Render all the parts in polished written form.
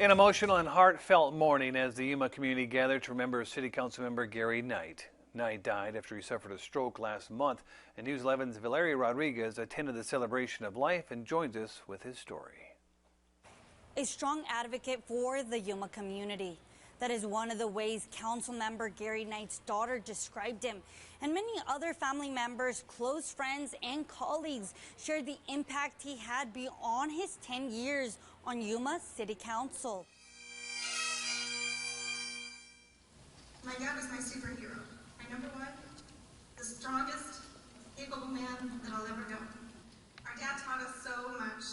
An emotional and heartfelt morning as the Yuma community gathered to remember City Councilmember Gary Knight. Knight died after he suffered a stroke last month, and News 11's Valeria Rodriguez attended the celebration of life and joins us with his story. A strong advocate for the Yuma community. That is one of the ways Councilmember Gary Knight's daughter described him. And many other family members, close friends, and colleagues shared the impact he had beyond his 10 years on Yuma City Council. My dad was my superhero. My number one, the strongest, capable man that I'll ever know. Our dad taught us so much,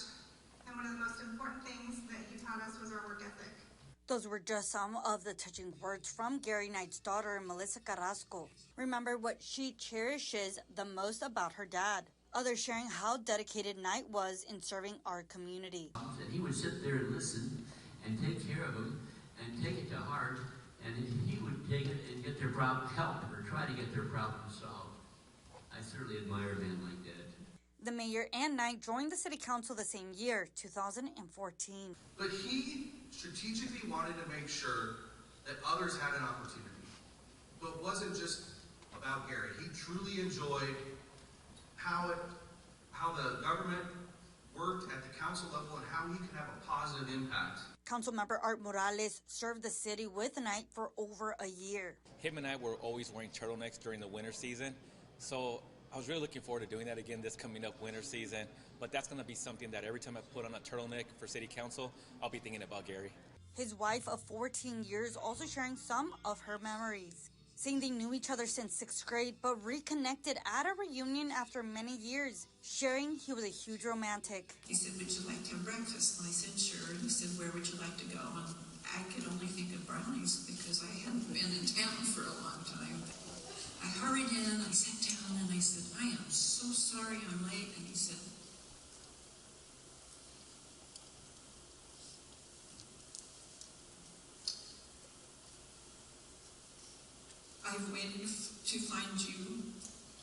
and one of the most important things that he taught us was our work ethic. Those were just some of the touching words from Gary Knight's daughter, Melissa Carrasco. Remember what she cherishes the most about her dad. Others sharing how dedicated Knight was in serving our community. And he would sit there and listen and take care of them and take it to heart, and he would take it and get their problem help or try to get their problem solved. I certainly admire a man like that. The mayor and Knight joined the city council the same year, 2014. But he strategically wanted to make sure that others had an opportunity. But it wasn't just about Gary. He truly enjoyed how the government worked at the council level and how he could have a positive impact. Councilmember Art Morales served the city with Knight for over a year. Him and I were always wearing turtlenecks during the winter season, so I was really looking forward to doing that again this coming up winter season. But that's going to be something that every time I put on a turtleneck for city council, I'll be thinking about Gary. His wife of 14 years also sharing some of her memories. Saying they knew each other since 6th grade, but reconnected at a reunion after many years, sharing he was a huge romantic. He said, "Would you like to have breakfast?" And I said, "Sure." And he said, "Where would you like to go?" And I could only think of brownies because I hadn't been in town for a long time. I hurried in, I sat down, and I said, "I am so sorry I'm late." And he said, "I've waited to find you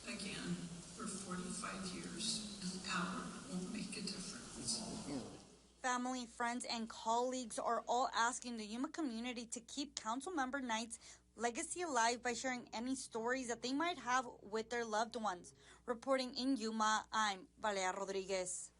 again for 45 years, and power won't make a difference." Family, friends, and colleagues are all asking the Yuma community to keep Councilmember Knight's legacy alive by sharing any stories that they might have with their loved ones. Reporting in Yuma, I'm Valeria Rodriguez.